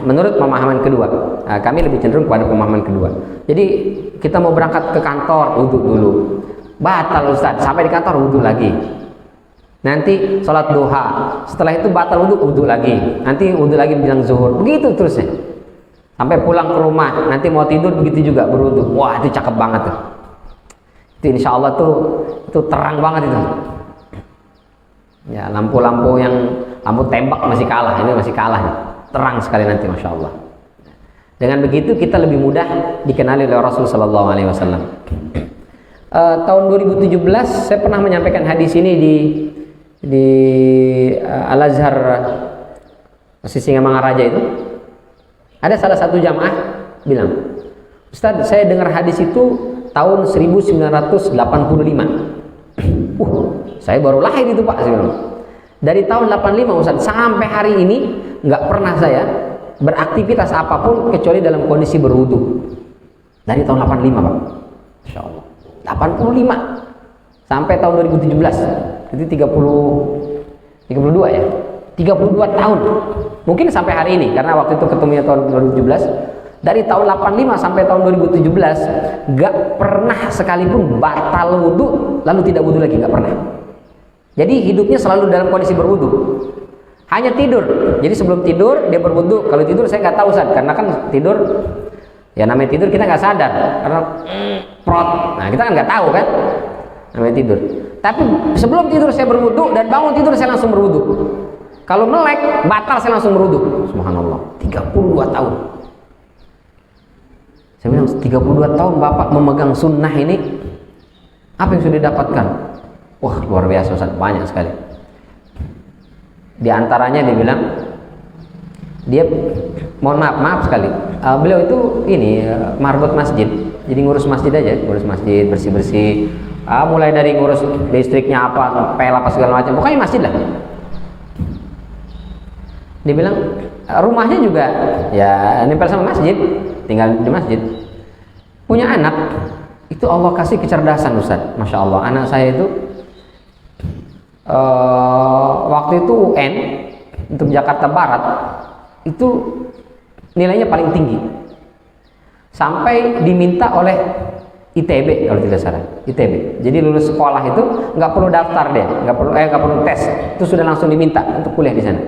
menurut pemahaman kedua. Nah, kami lebih cenderung pada pemahaman kedua. Jadi kita mau berangkat ke kantor, wudhu dulu. Batal Ustaz, sampai di kantor wudhu lagi. Nanti sholat duha, setelah itu batal wudhu lagi. Nanti wudhu lagi menjelang zuhur. Begitu terusnya. Sampai pulang ke rumah, nanti mau tidur begitu juga berwudhu. Wah, itu cakep banget tuh. Itu insya Allah itu terang banget itu. Ya, lampu-lampu yang lampu tembak masih kalah, ini masih kalah nih. Terang sekali nanti, masya Allah. Dengan begitu kita lebih mudah dikenali oleh Rasul Sallallahu Alaihi Wasallam. Tahun 2017 saya pernah menyampaikan hadis ini di Al Azhar Sisingamangaraja itu. Ada salah satu jamaah bilang, Ustaz, saya dengar hadis itu tahun 1985. Saya baru lahir itu Pak. Dari tahun 85 Ustaz sampai hari ini nggak pernah saya beraktivitas apapun kecuali dalam kondisi berwudu. Dari tahun 85 Pak. Insya Allah. 85 sampai tahun 2017. Jadi 32 ya. 32 tahun. Mungkin sampai hari ini karena waktu itu ketemunya tahun 2017. Dari tahun 85 sampai tahun 2017 gak pernah sekalipun batal wudhu lalu tidak wudhu lagi, gak pernah. Jadi hidupnya selalu dalam kondisi berwudhu. Hanya tidur. Jadi sebelum tidur dia berwudhu. Kalau tidur saya nggak tahu Ustaz, karena kan tidur ya namanya tidur kita nggak sadar karena prot. Nah kita kan nggak tahu kan namanya tidur. Tapi sebelum tidur saya berwudhu dan bangun tidur saya langsung berwudhu. Kalau melek batal saya langsung berwudhu. Subhanallah. 32 tahun. Saya bilang 32 tahun Bapak memegang sunnah ini, apa yang sudah didapatkan? Wah, luar biasa Ustaz, banyak sekali. Di antaranya dia bilang, mohon maaf sekali, beliau itu ini marbot masjid, jadi ngurus masjid aja, ngurus masjid, bersih-bersih, mulai dari ngurus listriknya apa, pel apa segala macam, pokoknya masjid lah. Dia bilang rumahnya juga ya nempel sama masjid, tinggal di masjid. Punya anak, itu Allah kasih kecerdasan Ustaz, Masya Allah. Anak saya itu waktu itu UN untuk Jakarta Barat itu nilainya paling tinggi, sampai diminta oleh ITB kalau tidak salah, ITB. Jadi lulus sekolah itu nggak perlu daftar dia, nggak perlu tes, itu sudah langsung diminta untuk kuliah di sana.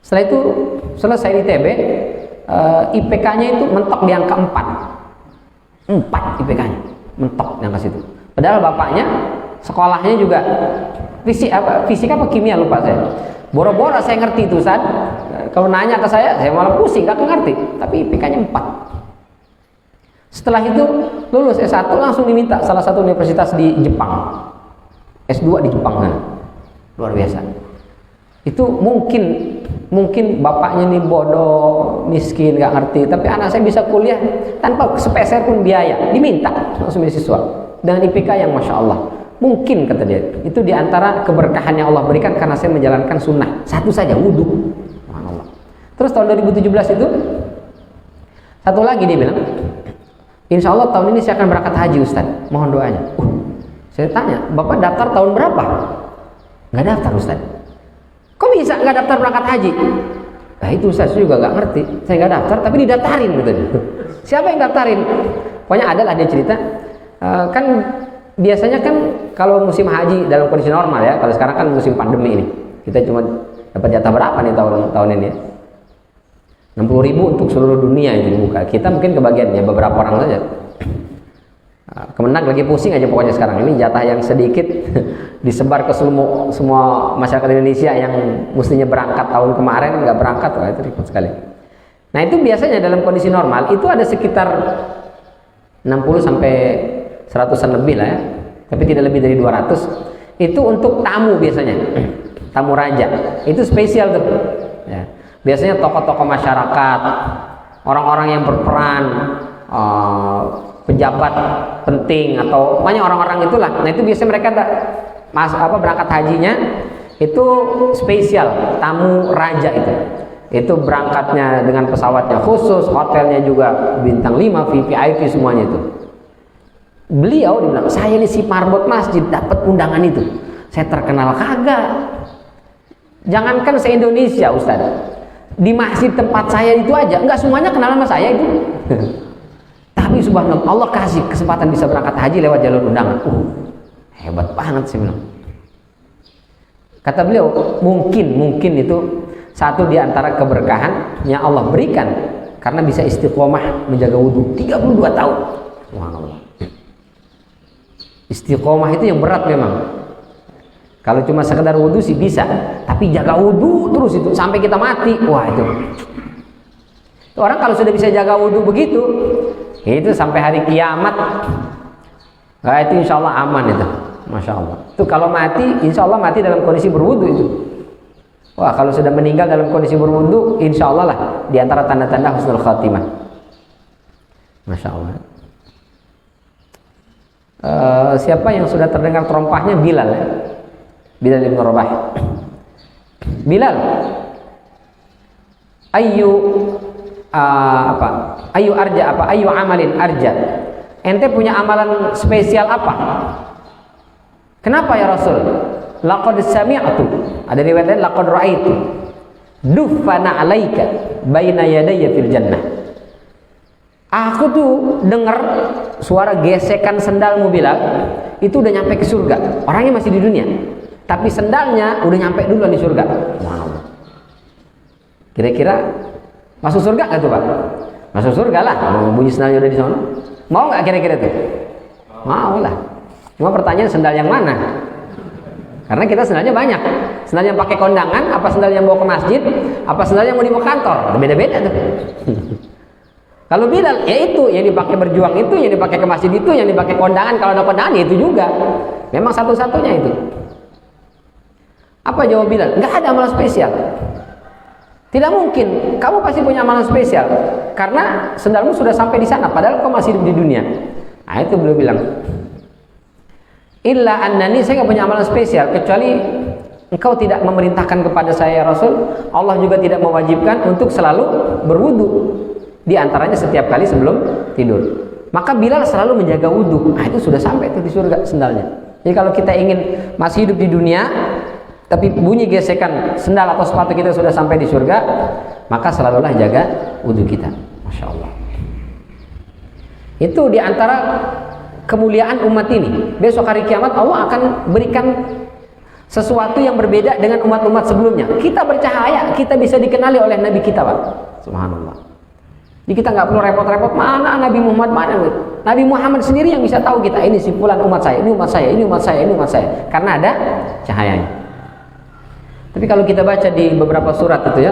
Setelah itu selesai ITB, IPK-nya itu mentok di angka 4 IPK-nya mentok di angka situ. Padahal bapaknya sekolahnya juga fisika apa kimia lupa saya. Boro-boro saya ngerti itu Ustaz. Kalau nanya ke saya malah pusing, nggak ngerti. Tapi IPK-nya 4. Setelah itu lulus S1 langsung diminta salah satu universitas di Jepang. S2 di Jepang sana. Luar biasa. Itu mungkin bapaknya nih bodoh, miskin, nggak ngerti. Tapi anak saya bisa kuliah tanpa sepeser pun biaya. Diminta langsung beasiswa dengan IPK yang Masya Allah. Mungkin kata dia, itu diantara keberkahan yang Allah berikan karena saya menjalankan sunnah. Satu saja, wudhu. Terus tahun 2017 itu satu lagi dia bilang, insya Allah tahun ini saya akan berangkat haji Ustaz, mohon doanya. Saya tanya, Bapak daftar tahun berapa? Nggak daftar Ustaz. Kok bisa nggak daftar berangkat haji? Nah itu Ustaz, saya juga nggak ngerti. Saya nggak daftar tapi didaftarin gitu. Siapa yang daftarin? Pokoknya adalah dia cerita, kan biasanya kan kalau musim haji dalam kondisi normal ya, kalau sekarang kan musim pandemi ini, kita cuma dapat jatah berapa nih tahun ini ya? 60.000 untuk seluruh dunia itu dibuka. Kita mungkin kebagian ya beberapa orang saja. Kemenang lagi pusing aja pokoknya sekarang ini jatah yang sedikit disebar ke semua masyarakat Indonesia yang mestinya berangkat tahun kemarin nggak berangkat, wah itu ribet sekali. Nah itu biasanya dalam kondisi normal itu ada sekitar 60 sampai 100-an lebih lah ya, tapi tidak lebih dari 200. Itu untuk tamu biasanya, tamu raja. Itu spesial tuh. Ya. Biasanya tokoh-tokoh masyarakat, orang-orang yang berperan, pejabat penting atau banyak orang-orang itulah. Nah itu biasanya mereka berangkat hajinya itu spesial, tamu raja itu. Itu berangkatnya dengan pesawatnya khusus, hotelnya juga bintang 5, VIP semuanya itu. Beliau dibilang, saya ini si marbot masjid dapat undangan itu. Saya terkenal kagak. Jangankan se-Indonesia Ustaz, di masjid tempat saya itu aja enggak semuanya kenal sama saya itu. Tapi subhanallah Allah kasih kesempatan bisa berangkat haji lewat jalur undangan. Hebat banget sih bilang. Kata beliau, mungkin itu satu di antara keberkahan yang Allah berikan karena bisa istiqomah menjaga wudhu 32 tahun. Subhanallah. Istiqomah itu yang berat memang. Kalau cuma sekedar wudhu sih bisa, tapi jaga wudhu terus itu sampai kita mati. Wah itu. Orang kalau sudah bisa jaga wudhu begitu, itu sampai hari kiamat. Nah, itu insya Allah aman itu, masya Allah. Itu kalau mati, insya Allah mati dalam kondisi berwudhu itu. Wah kalau sudah meninggal dalam kondisi berwudhu, insya Allah lah diantara tanda-tanda husnul khatimah. Masya Allah. Siapa yang sudah terdengar terompahnya? Bilal ya? Bilal bin Rabah. Bilal, ayu amalin arja. Ente punya amalan spesial apa? Kenapa ya Rasul? Laqad sami'tu, ada riwayat lain laqad ra'aitu duffana 'alaika baina yadayya fil jannah. Aku tuh dengar suara gesekan sendalmu Bilal, itu udah nyampe ke surga. Orangnya masih di dunia, tapi sendalnya udah nyampe duluan di surga. Wow. Kira-kira masuk surga nggak tuh Pak? Masuk surga lah, mau bunyi sendalnya udah di sana. Mau nggak kira-kira tuh? Mau lah. Cuma pertanyaan sendal yang mana? Karena kita sendalnya banyak. Sendal yang pakai kondangan, apa sendal yang bawa ke masjid, apa sendal yang mau dibawa kantor? Beda-beda tuh. Kalau Bilal, ya itu yang dipakai berjuang itu, yang dipakai ke masjid itu, yang dipakai kondangan. Kalau ada kondangan ya itu juga. Memang satu-satunya itu. Apa jawab Bilal? Nggak ada amalan spesial. Tidak mungkin. Kamu pasti punya amalan spesial. Karena sendalmu sudah sampai di sana. Padahal kau masih hidup di dunia. Nah itu beliau bilang. Illa annani, saya nggak punya amalan spesial. Kecuali engkau tidak memerintahkan kepada saya ya Rasul. Allah juga tidak mewajibkan untuk selalu berwudu. Di antaranya setiap kali sebelum tidur. Maka Bilal selalu menjaga wudu. Nah itu sudah sampai itu di surga sendalnya. Jadi kalau kita ingin masih hidup di dunia, tapi bunyi gesekan sendal atau sepatu kita sudah sampai di surga, maka selalulah jaga wudu kita. Masya Allah. Itu di antara kemuliaan umat ini. Besok hari kiamat Allah akan berikan sesuatu yang berbeda dengan umat-umat sebelumnya. Kita bercahaya, kita bisa dikenali oleh Nabi kita Pak. Subhanallah. Jadi kita nggak perlu repot-repot mana Nabi Muhammad mana. Nabi Muhammad sendiri yang bisa tahu kita ini simpulan umat saya, ini umat saya, ini umat saya, ini umat saya. Karena ada cahayanya. Tapi kalau kita baca di beberapa surat itu ya,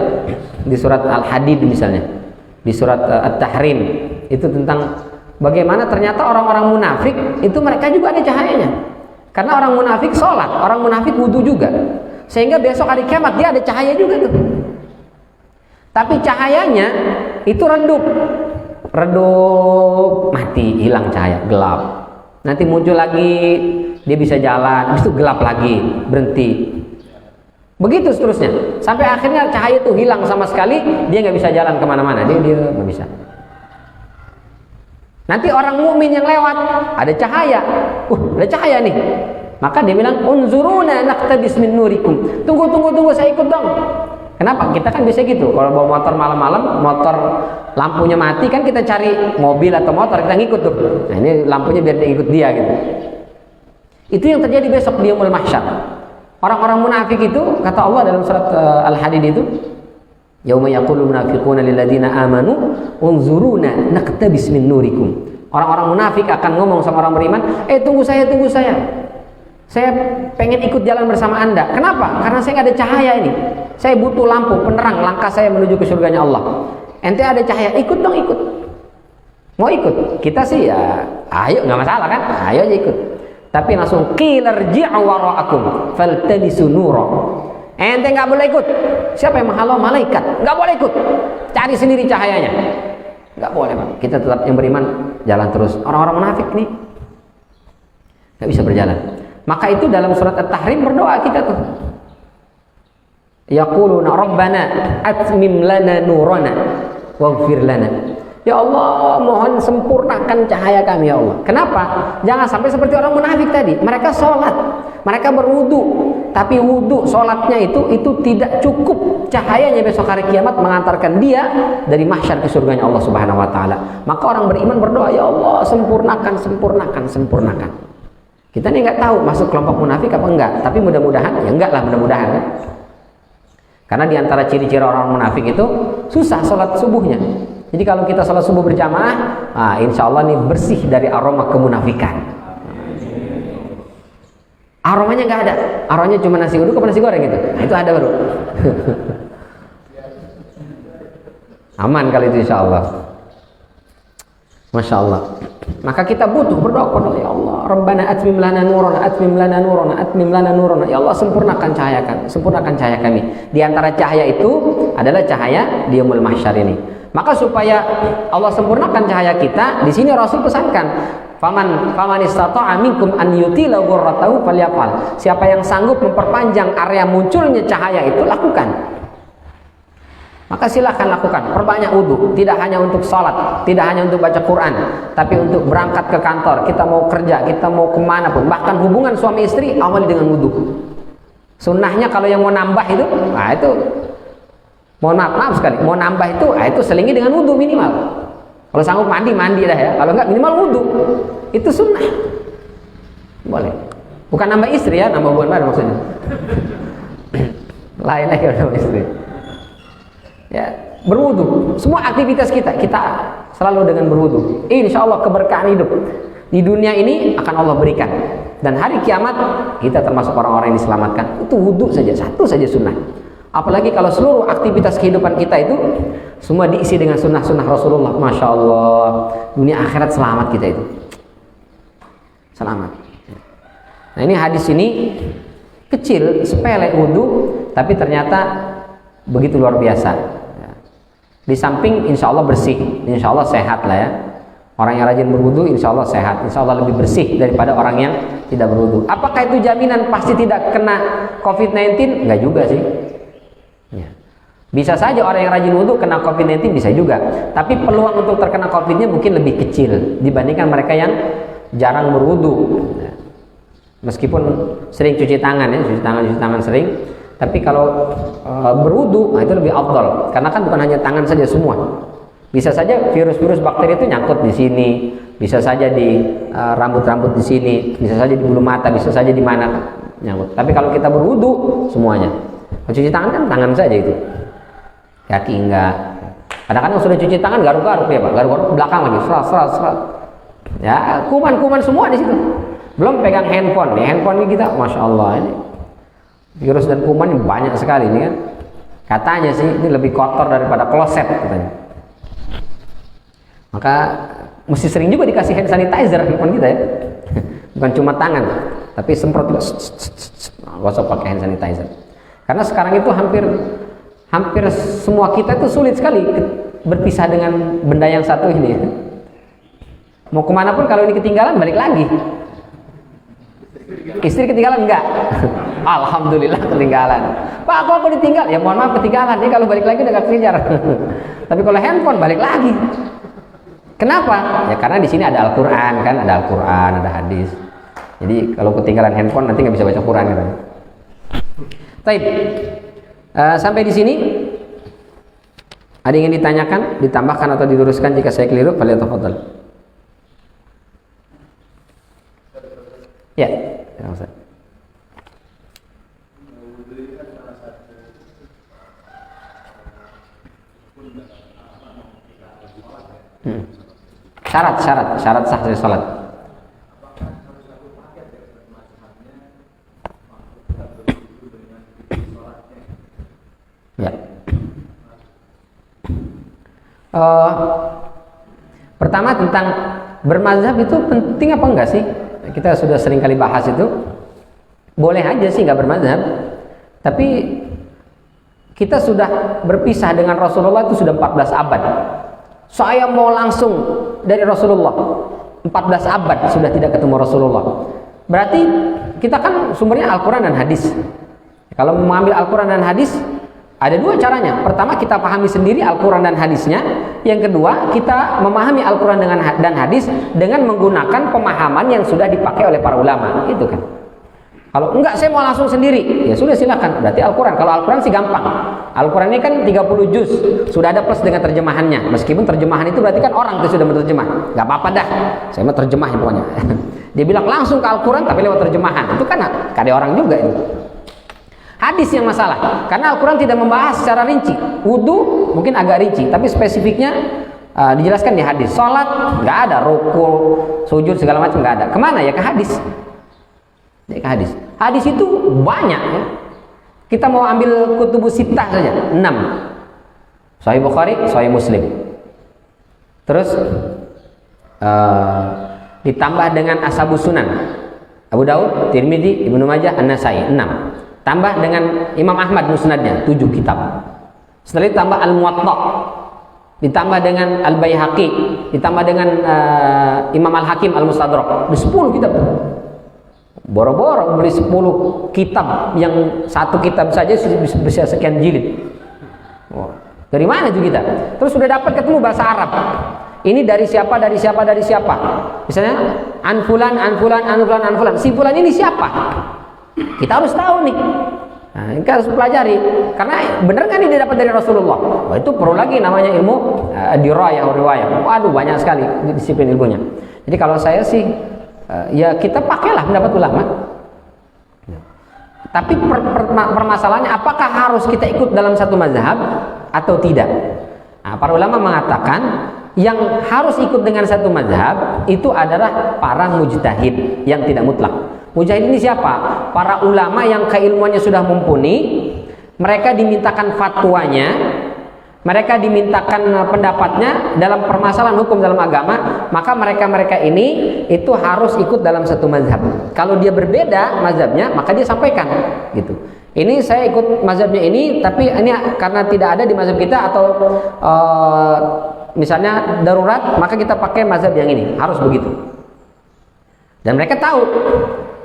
di surat Al-Hadid misalnya, di surat At-Tahrim, itu tentang bagaimana ternyata orang-orang munafik itu mereka juga ada cahayanya. Karena orang munafik sholat, orang munafik wudu juga. Sehingga besok hari kiamat dia ada cahaya juga tuh. Tapi cahayanya itu redup, mati, hilang cahaya, gelap. Nanti muncul lagi, dia bisa jalan, habis itu gelap lagi, berhenti. Begitu seterusnya, sampai akhirnya cahaya itu hilang sama sekali, dia nggak bisa jalan kemana-mana, dia nggak bisa. Nanti orang mukmin yang lewat, ada cahaya, ada cahaya nih, maka dia bilang, unzuruna naqtabis min nurikum, tunggu, saya ikut dong. Kenapa? Kita kan bisa gitu, kalau bawa motor malam-malam, motor lampunya mati kan kita cari mobil atau motor, kita ngikut tuh. Nah ini lampunya biar dia ikut dia gitu. Itu yang terjadi besok di yaumul mahsyar. Orang-orang munafik itu, kata Allah dalam surat Al-Hadid itu, yauma yaqulu munafiquna lil ladzina amanu unzuruna naqtabis min nurikum. Orang-orang munafik akan ngomong sama orang beriman, tunggu saya. Saya pengen ikut jalan bersama Anda. Kenapa? Karena saya nggak ada cahaya ini. Saya butuh lampu penerang langkah saya menuju ke surganya Allah. Ente ada cahaya, ikut dong, ikut. Mau ikut? Kita sih ya, ayo, nggak masalah kan? Ayo aja ikut. Tapi langsung qilarji'u wara'akum faltamisu nura. Ente nggak boleh ikut. Siapa yang menghalau? Malaikat. Nggak boleh ikut. Cari sendiri cahayanya. Nggak boleh, Pak. Kita tetap yang beriman jalan terus. Orang-orang munafik nih nggak bisa berjalan. Maka itu dalam surat At-Tahrim berdoa kita tuh. Yaquluna rabbana atmim lana nurana waghfir lana. Ya Allah, mohon sempurnakan cahaya kami ya Allah. Kenapa? Jangan sampai seperti orang munafik tadi. Mereka sholat, mereka berwudu, tapi wudu sholatnya itu tidak cukup cahayanya besok hari kiamat mengantarkan dia dari mahsyar ke surganya Allah Subhanahu Wa Taala. Maka orang beriman berdoa, ya Allah sempurnakan. Kita nih nggak tahu masuk kelompok munafik apa enggak, tapi mudah-mudahan ya enggak lah, mudah-mudahan kan? Karena diantara ciri-ciri orang munafik itu susah sholat subuhnya. Jadi kalau kita sholat subuh berjamaah, insya Allah nih bersih dari aroma kemunafikan. Aromanya nggak ada, aromanya cuma nasi uduk apa nasi goreng gitu. Nah, itu ada baru. Aman kali itu insya Allah. Masya Allah. Maka kita butuh berdoa kepada Allah, ya Allah, Rabbana atmim lana nurana, ya Allah sempurnakan cahaya kami. Di antara cahaya itu adalah cahaya di yaumul mahsyar ini. Maka supaya Allah sempurnakan cahaya kita, di sini Rasul pesankan, faman istata'a minkum an yutila ghurratahu falyafal. Siapa yang sanggup memperpanjang area munculnya cahaya itu, lakukan. Maka silahkan lakukan, perbanyak wudu, tidak hanya untuk sholat, tidak hanya untuk baca Quran, tapi untuk berangkat ke kantor, kita mau kerja, kita mau kemana pun, bahkan hubungan suami istri awali dengan wudu. Sunnahnya kalau yang mau nambah itu, itu mohon maaf sekali, mau nambah itu selingi dengan wudu minimal. Kalau sanggup mandi dah ya, kalau enggak minimal wudu, itu sunnah. Boleh, bukan nambah istri ya, nambah hubungan baru maksudnya. Lain lagi nambah istri. Ya, berwudu. Semua aktivitas kita selalu dengan berwudu. Insya Allah keberkahan hidup di dunia ini akan Allah berikan. Dan hari kiamat kita termasuk orang-orang yang diselamatkan. Itu wudu saja, satu saja sunnah. Apalagi kalau seluruh aktivitas kehidupan kita itu semua diisi dengan sunnah-sunnah Rasulullah. Masya Allah, dunia akhirat selamat kita itu. Selamat. Nah ini hadis ini kecil, sepele wudu, tapi ternyata begitu luar biasa. Di samping insya Allah bersih, insya Allah sehat lah ya. Orang yang rajin berwudu insya Allah sehat, insya Allah lebih bersih daripada orang yang tidak berwudu. Apakah itu jaminan pasti tidak kena COVID-19? Enggak juga sih ya. Bisa saja orang yang rajin wudu kena COVID-19, bisa juga. Tapi peluang untuk terkena COVID-nya mungkin lebih kecil dibandingkan mereka yang jarang berwudu ya. Meskipun sering cuci tangan ya, cuci tangan sering. Tapi kalau berwudu, itu lebih afdal. Karena kan bukan hanya tangan saja semua. Bisa saja virus-virus bakteri itu nyangkut di sini, bisa saja di rambut-rambut di sini, bisa saja di bulu mata, bisa saja di mana nyangkut. Tapi kalau kita berwudu semuanya. Kalau cuci tangan kan tangan saja itu. Kaki enggak. Kadang-kadang sudah cuci tangan garuk-garuk ya Pak, garuk-garuk ke belakang lagi, serat. Ya, kuman-kuman semua di situ. Belum pegang handphone. Nih handphone ini kita, Masya Allah ini. Virus dan kuman ini banyak sekali ini kan. Katanya sih ini lebih kotor daripada kloset katanya. Maka mesti sering juga dikasih hand sanitizer handphone kita ya. Bukan cuma tangan, tapi semprot juga. Gak usah pakai hand sanitizer. Karena sekarang itu hampir semua kita itu sulit sekali berpisah dengan benda yang satu ini. Mau kemana pun kalau ini ketinggalan balik lagi. Istri ketinggalan enggak? Alhamdulillah ketinggalan. Pak, aku ditinggal. Ya mohon maaf ketinggalan. Ini kalau balik lagi udah gak kejar. Tapi kalau handphone balik lagi. Kenapa? Ya karena di sini ada Al-Qur'an kan, ada Al-Qur'an, ada hadis. Jadi kalau ketinggalan handphone nanti nggak bisa baca Quran gitu. Baik. Sampai di sini ada yang ingin ditanyakan, ditambahkan atau diluruskan jika saya keliru, falyatafadhal. Ya, Ustaz. Syarat sah dari salat. Ya. Pertama tentang bermazhab itu penting apa enggak sih? Kita sudah sering kali bahas itu. Boleh aja sih nggak bermazhab, tapi kita sudah berpisah dengan Rasulullah itu sudah 14 abad. Saya mau langsung dari Rasulullah, 14 abad sudah tidak ketemu Rasulullah. Berarti kita kan sumbernya Al-Quran dan hadis. Kalau mengambil Al-Quran dan hadis, ada dua caranya. Pertama, kita pahami sendiri Al-Quran dan hadisnya. Yang kedua, kita memahami Al-Quran dan hadis dengan menggunakan pemahaman yang sudah dipakai oleh para ulama. Itu kan. Kalau enggak, saya mau langsung sendiri, ya sudah silakan. Berarti Al-Quran. Kalau Al-Quran sih gampang. Al-Quran ini kan 30 juz, sudah ada plus dengan terjemahannya. Meskipun terjemahan itu berarti kan orang itu sudah menerjemah. Nggak apa-apa dah, saya mau terjemah ya pokoknya. Dia bilang langsung ke Al-Quran tapi lewat terjemahan. Itu kan ada orang juga itu. Hadis yang masalah, karena Al-Quran tidak membahas secara rinci. Wudu mungkin agak rinci, tapi spesifiknya dijelaskan di hadis. Salat nggak ada, ruku, sujud segala macam nggak ada. Kemana ya? Ke hadis. Ya, ke hadis. Hadis itu banyak ya. Kita mau ambil kutubus sittah saja, 6. Sahih Bukhari, Sahih Muslim. Terus ditambah dengan Ashabus Sunan, Abu Daud, Tirmidzi, Ibnu Majah, An-Nasai, 6. Tambah dengan Imam Ahmad musnadnya, 7 kitab. Setelah itu tambah Al-Muwatta, ditambah dengan Al-Baihaqi, ditambah dengan Imam Al-Hakim Al-Mustadrak, 10 kitab. Boro-boro beli 10 kitab, yang satu kitab saja bisa sekian jilid. Dari mana itu kita? Terus sudah dapat ketemu bahasa Arab. Ini dari siapa, dari siapa, dari siapa. Misalnya anfulan, anfulan, anfulan, anfulan. Si fulan ini siapa? Kita harus tahu nih. Nah, kita harus pelajari. Karena benar kan ini dapat dari Rasulullah. Wah, itu perlu lagi namanya ilmu dirayah, riwayah. Waduh, banyak sekali disiplin ilmunya. Jadi kalau saya sih ya kita pakailah pendapat ulama. Tapi permasalahannya apakah harus kita ikut dalam satu mazhab atau tidak? Nah, para ulama mengatakan yang harus ikut dengan satu mazhab itu adalah para mujtahid yang tidak mutlak. Mujtahid ini siapa? Para ulama yang keilmuannya sudah mumpuni, mereka dimintakan fatwanya, mereka dimintakan pendapatnya dalam permasalahan hukum dalam agama, maka mereka-mereka ini itu harus ikut dalam satu mazhab. Kalau dia berbeda mazhabnya, maka dia sampaikan gitu. Ini saya ikut mazhabnya ini, tapi ini karena tidak ada di mazhab kita atau misalnya darurat, maka kita pakai mazhab yang ini. Harus begitu. Dan mereka tahu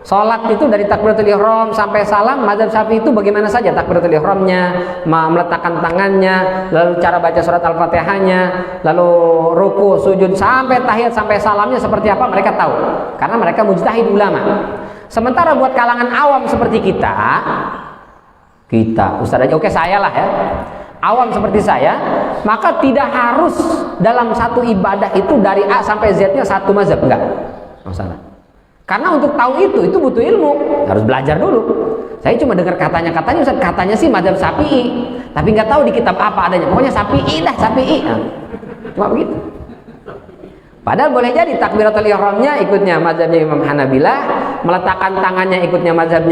sholat itu dari takbiratul ihram sampai salam, mazhab Syafi'i itu bagaimana saja takbiratul ihramnya, meletakkan tangannya, lalu cara baca surat Al-Fatihahnya, lalu ruku, sujud sampai tahiyat sampai salamnya seperti apa mereka tahu. Karena mereka mujtahid ulama. Sementara buat kalangan awam seperti kita Ustaz aja, oke saya lah ya, awam seperti saya, maka tidak harus dalam satu ibadah itu dari A sampai Z-nya satu mazhab, enggak masalah. Karena untuk tahu itu butuh ilmu, harus belajar dulu. Saya cuma dengar katanya Ustaz, katanya sih mazhab Syafi'i, tapi nggak tahu di kitab apa adanya. Pokoknya Syafi'i dah, Syafi'i. Nah, cuma begitu. Padahal boleh jadi takbiratul ihramnya ikutnya mazhabnya Imam Hanabilah, meletakkan tangannya ikutnya mazhab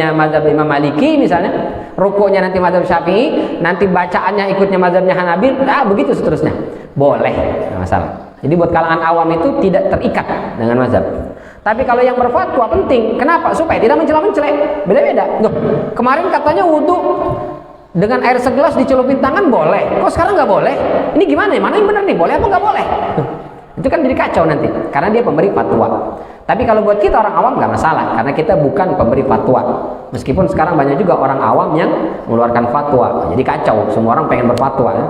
Imam Maliki misalnya, rukunya nanti mazhab Syafi'i, nanti bacaannya ikutnya mazhabnya Hanabil, begitu seterusnya. Boleh, nggak masalah. Jadi buat kalangan awam itu tidak terikat dengan mazhab. Tapi kalau yang berfatwa penting, kenapa? Supaya tidak mencela-mencela. Beda-beda. Loh, kemarin katanya wudu dengan air segelas dicelupin tangan boleh. Kok sekarang nggak boleh? Ini gimana? Mana yang benar nih? Boleh apa nggak boleh? Itu kan jadi kacau nanti. Karena dia pemberi fatwa. Tapi kalau buat kita orang awam nggak masalah, karena kita bukan pemberi fatwa. Meskipun sekarang banyak juga orang awam yang mengeluarkan fatwa, jadi kacau, semua orang pengen berfatwa ya.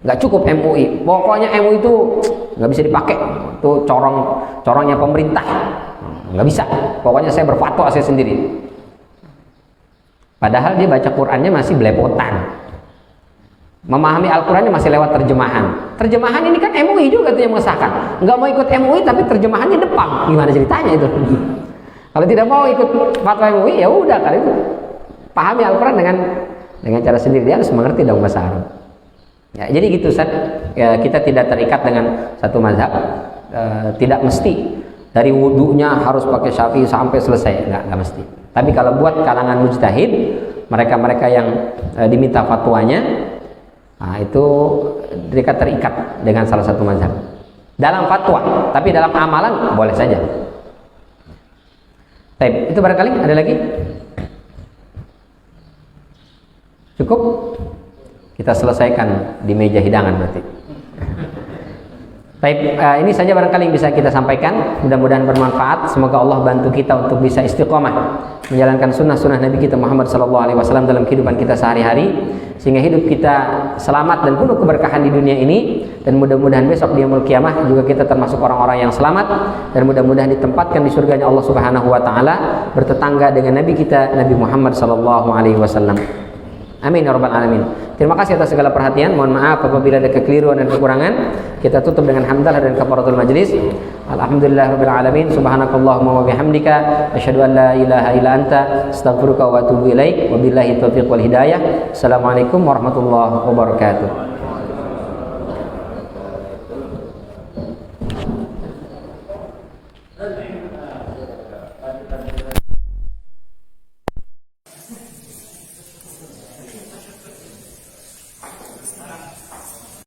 Nggak cukup MUI, pokoknya MUI itu nggak bisa dipakai, itu corongnya pemerintah, nggak bisa. Pokoknya saya berfatwa saya sendiri. Padahal dia baca Qurannya masih belepotan, memahami Al-Qurannya masih lewat terjemahan. Terjemahan ini kan MUI juga tuh yang mengesahkan. Nggak mau ikut MUI tapi terjemahannya Jepang. Gimana ceritanya itu? Kalau tidak mau ikut fatwa MUI, ya udah kali itu. Pahami Al-Quran dengan cara sendiri, dia harus mengerti dong bahasa Arab. Ya, jadi gitu Ustaz. Ya, kita tidak terikat dengan satu mazhab. Tidak mesti dari wudunya harus pakai Syafi'i sampai selesai. Nggak mesti. Tapi kalau buat kalangan mujtahid, mereka-mereka yang diminta fatwanya, nah, itu mereka terikat dengan salah satu mazhab dalam fatwa, tapi dalam amalan boleh saja. Baik, itu barangkali ada lagi? Cukup? Kita selesaikan di meja hidangan berarti. Baik, ini saja barangkali yang bisa kita sampaikan. Mudah-mudahan bermanfaat. Semoga Allah bantu kita untuk bisa istiqomah menjalankan sunnah-sunnah Nabi kita Muhammad SAW dalam kehidupan kita sehari-hari, sehingga hidup kita selamat dan penuh keberkahan di dunia ini. Dan mudah-mudahan besok di yaumul qiyamah juga kita termasuk orang-orang yang selamat, dan mudah-mudahan ditempatkan di surganya Allah Subhanahu wa taala bertetangga dengan Nabi kita Nabi Muhammad SAW. Amin ya rabbal alamin. Terima kasih atas segala perhatian. Mohon maaf apabila ada kekeliruan dan kekurangan. Kita tutup dengan hamdalah dan kafaratul majlis. Alhamdulillahirabbil alamin. Subhanakallahumma wa bihamdika asyhadu an la ilaha illa anta astaghfiruka wa atubu ilaik. Wabillahi taufiq wal hidayah. Assalamualaikum warahmatullahi wabarakatuh.